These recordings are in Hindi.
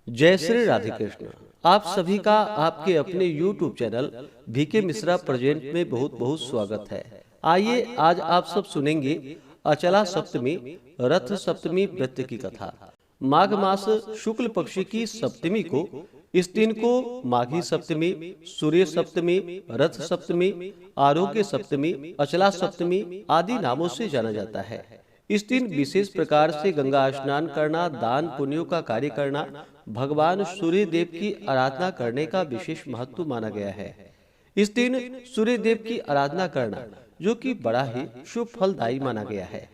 जय श्री राधे कृष्ण। आप सभी का आपके अपने YouTube channel VK Mishra present में बहुत बहुत स्वागत है। आइए आज आप सब सुनेंगे अचला सप्तमी रथ सप्तमी व्रत की कथा। माघ मास शुक्ल पक्ष की सप्तमी को इस दिन को माघी सप्तमी, सूर्य सप्तमी, रथ सप्तमी, आरोग्य सप्तमी, अचला सप्तमी आदि नामों से जाना जाता है। इस दिन विशेष प्रकार से गंगा स्नान करना, दान पुण्यों का कार्य करना, भगवान सूर्य देव की आराधना करने का विशेष महत्व माना गया है। इस दिन सूर्य देव की आराधना करना जो कि बड़ा ही शुभ फलदायी माना गया है।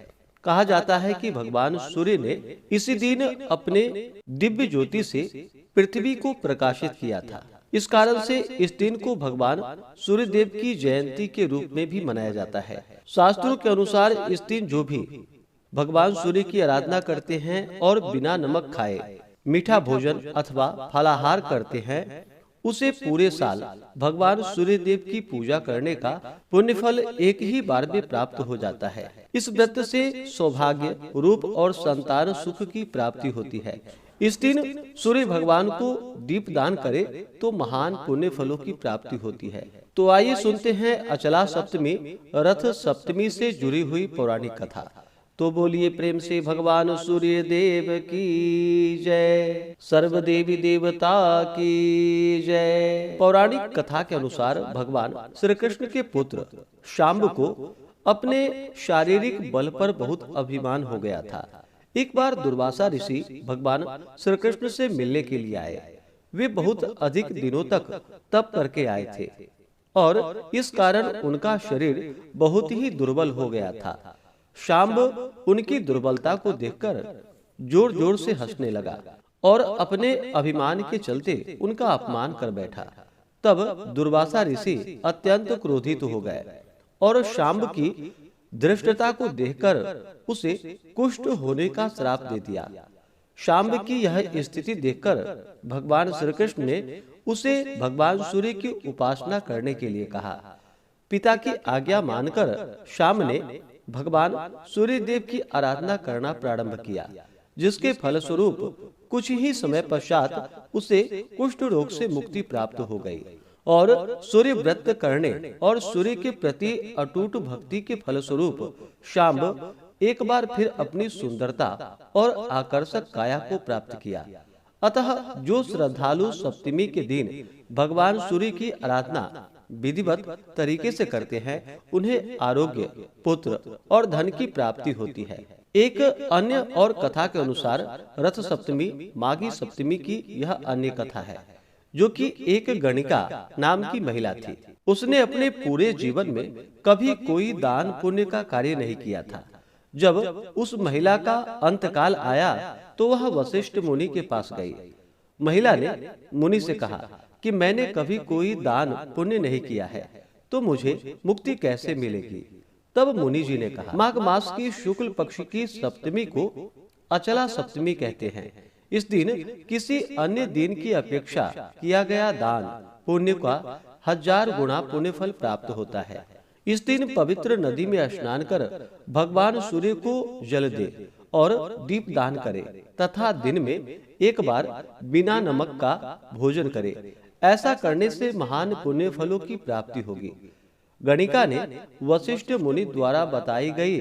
कहा जाता है कि भगवान सूर्य ने इसी दिन अपने दिव्य ज्योति से पृथ्वी को प्रकाशित किया था। इस कारण से इस दिन को भगवान सूर्य देव की जयंती के रूप में भी मनाया जाता है। शास्त्रों के अनुसार इस दिन जो भी भगवान सूर्य की आराधना करते हैं और बिना नमक खाए मीठा भोजन अथवा फलाहार करते हैं, उसे पूरे साल भगवान सूर्य देव की पूजा करने का पुण्य फल एक ही बार में प्राप्त हो जाता है। इस व्रत से सौभाग्य, रूप और संतान सुख की प्राप्ति होती है। इस दिन सूर्य भगवान को दीप दान करे तो महान पुण्य फलों की प्राप्ति होती है। तो आइए सुनते हैं अचला सप्तमी रथ सप्तमी से जुड़ी हुई पौराणिक कथा। तो बोलिए प्रेम से भगवान सूर्य देव की जय, सर्व देवी देवता की जय। पौराणिक कथा के अनुसार भगवान श्री कृष्ण के पुत्र शाम्ब को अपने शारीरिक बल पर बहुत अभिमान हो गया था। एक बार दुर्वासा ऋषि भगवान श्री कृष्ण से मिलने के लिए आए। वे बहुत अधिक दिनों तक तप करके आए थे और इस कारण उनका शरीर बहुत ही दुर्बल हो गया था। शाम्ब उनकी दुर्बलता को देखकर जोर जोर से हंसने लगा और अपने अभिमान के चलते उनका अपमान कर बैठा। तब दुर्वासा ऋषि अत्यंत क्रोधित हो गए और शाम्ब की धृष्टता को देखकर उसे कुष्ठ होने का श्राप दे दिया। शाम्ब की यह स्थिति देखकर भगवान श्री कृष्ण ने उसे भगवान सूर्य की उपासना करने के लिए कहा। पिता की आज्ञा मानकर शाम्ब ने भगवान सूर्य देव की आराधना करना प्रारंभ किया, जिसके फलस्वरूप कुछ ही समय पश्चात उसे कुष्ठ रोग से मुक्ति प्राप्त हो गई और सूर्य व्रत करने और सूर्य के प्रति अटूट भक्ति के फलस्वरूप शाम्ब एक बार फिर अपनी सुंदरता और आकर्षक काया को प्राप्त किया। अतः जो श्रद्धालु सप्तमी के दिन भगवान सूर्य की आराधना विधिवत तरीके से करते हैं, उन्हें आरोग्य, पुत्र और धन की प्राप्ति होती है। एक अन्य और कथा के अनुसार रथ सप्तमी माघी सप्तमी की यह अन्य कथा है, जो कि एक गणिका नाम की महिला थी। उसने अपने पूरे जीवन में कभी कोई दान पुण्य का कार्य नहीं किया था। जब उस महिला का अंतकाल आया तो वह वशिष्ठ मुनि के पास गई। महिला ने मुनि से कहा कि मैंने कभी कोई दान पुण्य नहीं किया है, तो मुझे मुक्ति कैसे मिलेगी? तब मुनि जी ने कहा, माघ मास की शुक्ल पक्ष की सप्तमी को अचला सप्तमी कहते हैं। इस दिन किसी अन्य दिन की अपेक्षा किया गया दान पुण्य का 1000 गुना पुण्य फल प्राप्त होता है। इस दिन पवित्र नदी में स्नान कर भगवान सूर्य को जल दे और दीप दान करे तथा दिन में एक बार बिना नमक का भोजन करे। ऐसा करने से महान पुण्य फलों की प्राप्ति होगी। गणिका ने वशिष्ठ मुनि द्वारा बताई गई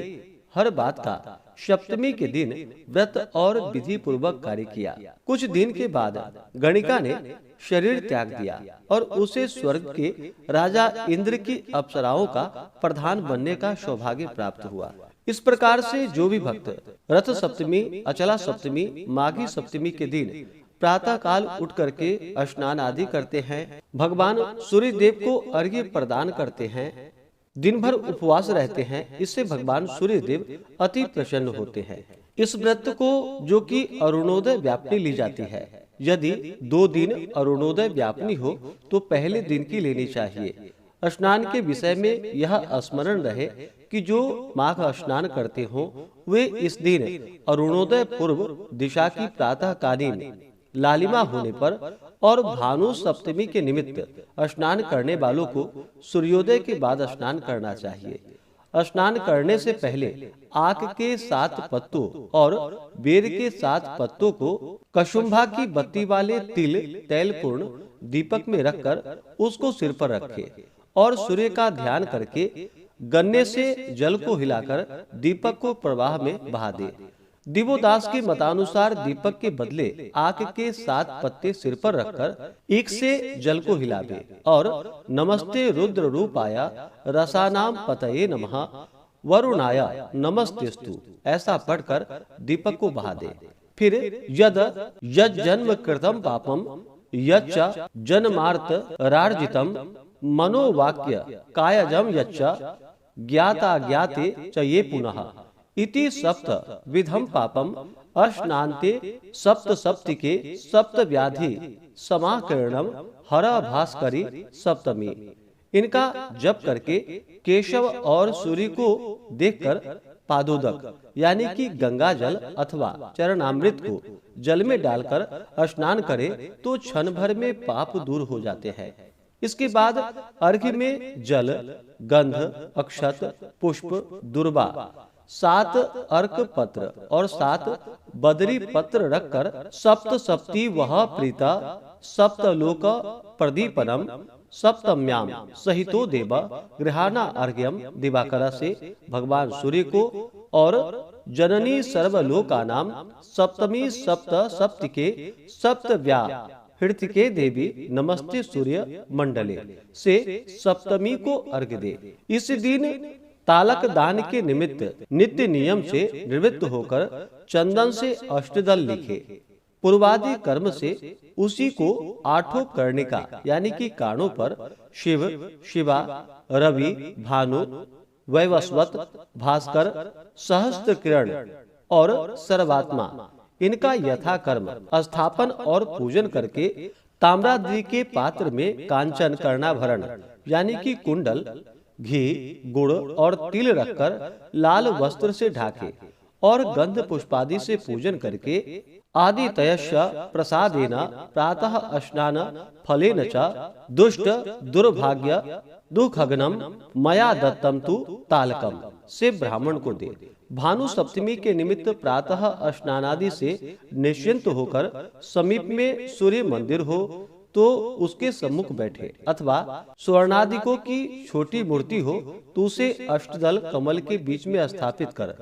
हर बात का सप्तमी के दिन व्रत और विधि पूर्वक कार्य किया। कुछ दिन के बाद गणिका ने शरीर त्याग दिया और उसे स्वर्ग के राजा इंद्र की अप्सराओं का प्रधान बनने का सौभाग्य प्राप्त हुआ। इस प्रकार से जो भी भक्त रथ सप्तमी, अचला सप्तमी, माघी सप्तमी के दिन प्रातः काल उठ करके स्नान आदि करते हैं, भगवान सूर्य देव को अर्घ्य प्रदान करते हैं, दिन भर उपवास रहते हैं, इससे भगवान सूर्य देव अति प्रसन्न होते हैं। इस व्रत को जो कि अरुणोदय व्यापनी ली जाती है, यदि 2 दिन अरुणोदय व्यापनी हो तो पहले दिन की लेनी चाहिए। स्नान के विषय में यह स्मरण रहे कि जो माघ स्नान करते हो वे इस दिन अरुणोदय पूर्व दिशा की प्रातःकालीन लालिमा होने पर और भानु सप्तमी के निमित्त स्नान करने वालों को सूर्योदय के बाद स्नान करना चाहिए। स्नान करने से पहले आक के 7 पत्तों और बेर के 7 पत्तों को कशुंभा की बत्ती वाले तिल तैल पूर्ण दीपक में रखकर उसको सिर पर रखे और सूर्य का ध्यान करके गन्ने से जल को हिलाकर दीपक को प्रवाह में बहा दे। दिवोदास के मतानुसार दीपक के बदले आक के 7 पत्ते सिर पर रखकर एक से जल को हिलावे और नमस्ते रुद्र रूपाया रसानाम पतये नमः वरुणाय नमस्तेस्तु ऐसा पढ़कर दीपक को बहा दे। फिर यद जन्म कृतम पापम यच्च जन्मार्थ रार्जितम मनोवाक्य कायजम यच्च ज्ञाता ज्ञाते च ये पुनः इति सप्त विधम पापम अश्नान्ते सप्त सप्तिके सप्त व्याधि समाकरणम हर भास्करी सप्तमी। इनका जप करके केशव और सूर्य को देखकर पादोदक यानी कि गंगा जल अथवा चरणामृत को जल में डालकर स्नान करे तो क्षण भर में पाप दूर हो जाते हैं। इसके बाद अर्घ्य में जल, गंध, अक्षत, पुष्प, दुर्वा, 7 अर्क पत्र और 7 बदरी पत्र रखकर सप्त सप्ती वह प्रीता सप्तलोक प्रदीपनम सप्तम्याम सहितो देव गृहाना अर्घ्यम दिवाकर से भगवान सूर्य को और जननी सर्वलोकानाम सप्तमी सप्त सप्तिके सप्तव्या हृतिके देवी नमस्ते सूर्य मंडले से सप्तमी को अर्घ्य दे। इस दिन तालक दान के निमित्त नित्य नियम से निवृत्त होकर चंदन से अष्टदल लिखे। पूर्वादि कर्म से उसी को 8 करने का यानी कि कानों पर शिव, शिवा, रवि, भानु, वैवस्वत, भास्कर, सहस्त्र किरण और सर्वात्मा इनका यथा कर्म स्थापन और पूजन करके ताम्राद्रि के पात्र में कांचन कर्णाभरण यानी कि कुंडल, घी, गुड़ और तिल रखकर लाल वस्त्र से ढाके और गंध पुष्पादि से पूजन करके आदि तयश्च प्रसादेन प्रातः स्नान फलेन च दुष्ट दुर्भाग्य दुखग्नम मया दत्तम तु तालकम से ब्राह्मण को दे। भानु सप्तमी के निमित्त प्रातः स्नानादि से निश्चिंत होकर समीप में सूर्य मंदिर हो तो उसके सम्मुख बैठे अथवा स्वर्णादिकों की छोटी मूर्ति हो तो उसे अष्टदल कमल के बीच में स्थापित कर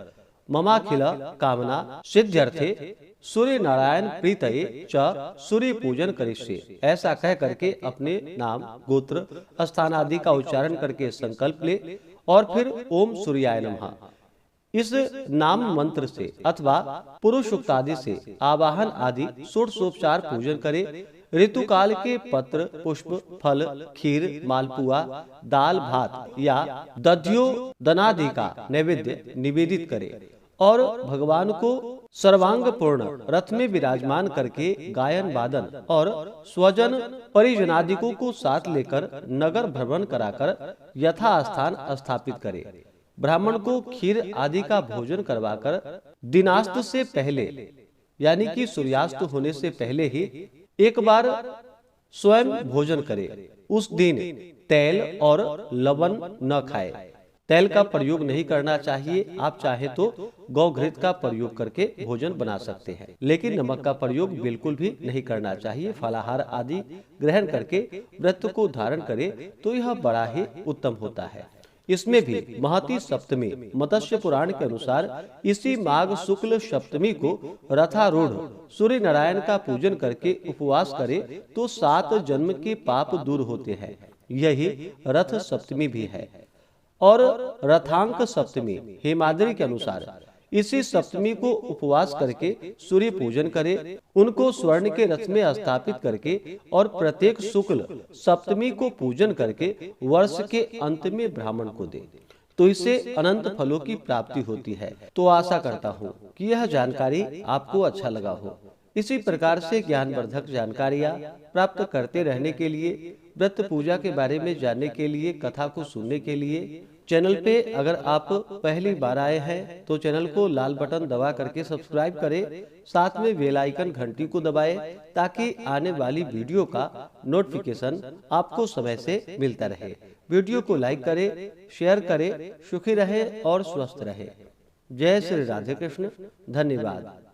ममाखिल कामना सिद्ध्यर्थे सूर्य नारायण प्रीतये च सूर्य पूजन करिष्ये ऐसा कह करके अपने नाम, गोत्र, स्थान आदि का उच्चारण करके संकल्प ले और फिर ओम सूर्याय नमः इस नाम मंत्र से अथवा पुरुष सूक्त आदि से आवाहन आदि षोडशोपचार पूजन करे। ऋतु काल के पत्र, पुष्प, फल, खीर, मालपुआ, दाल, भात या दध्यो दनादि का नैवेद्य निवेदित करे और भगवान को सर्वांग पूर्ण रथ में विराजमान करके गायन वादन और स्वजन परिजनादिकों को साथ लेकर नगर भ्रमण कराकर यथास्थान स्थापित करे। ब्राह्मण को खीर आदि का भोजन करवाकर दिनास्त से पहले यानी कि सूर्यास्त होने से पहले ही एक बार स्वयं भोजन करे। उस दिन तेल और लवण न खाए। तेल का प्रयोग नहीं करना चाहिए। आप चाहे तो गौघृत का प्रयोग करके भोजन बना सकते हैं, लेकिन नमक का प्रयोग बिल्कुल भी नहीं करना चाहिए। फलाहार आदि ग्रहण करके व्रत को धारण करे तो यह बड़ा ही उत्तम होता है। इसमें भी महती सप्तमी मत्स्य पुराण के अनुसार इसी माघ शुक्ल सप्तमी को रथारूढ़ सूर्य नारायण का पूजन करके उपवास करे तो 7 जन्म के पाप दूर होते हैं। यही रथ सप्तमी भी है। और रथांक सप्तमी हेमाद्रि के अनुसार इसी सप्तमी को उपवास करके सूर्य पूजन करे, उनको स्वर्ण के रथ में स्थापित करके और प्रत्येक शुक्ल सप्तमी को पूजन करके वर्ष के अंत में ब्राह्मण को दे तो इससे अनंत फलों की प्राप्ति होती है। तो आशा करता हूँ कि यह जानकारी आपको अच्छा लगा हो। इसी प्रकार से ज्ञानवर्धक जानकारियाँ प्राप्त करते रहने के लिए, व्रत पूजा के बारे में जानने के लिए, कथा को सुनने के लिए चैनल पे अगर आप पहली बार आए हैं तो चैनल को लाल बटन दबा करके सब्सक्राइब करें, साथ में बेल आइकन घंटी को दबाएं ताकि आने वाली वीडियो का नोटिफिकेशन आपको समय से मिलता रहे। वीडियो को लाइक करें, शेयर करें। सुखी रहे और स्वस्थ रहे। जय श्री राधे कृष्ण। धन्यवाद।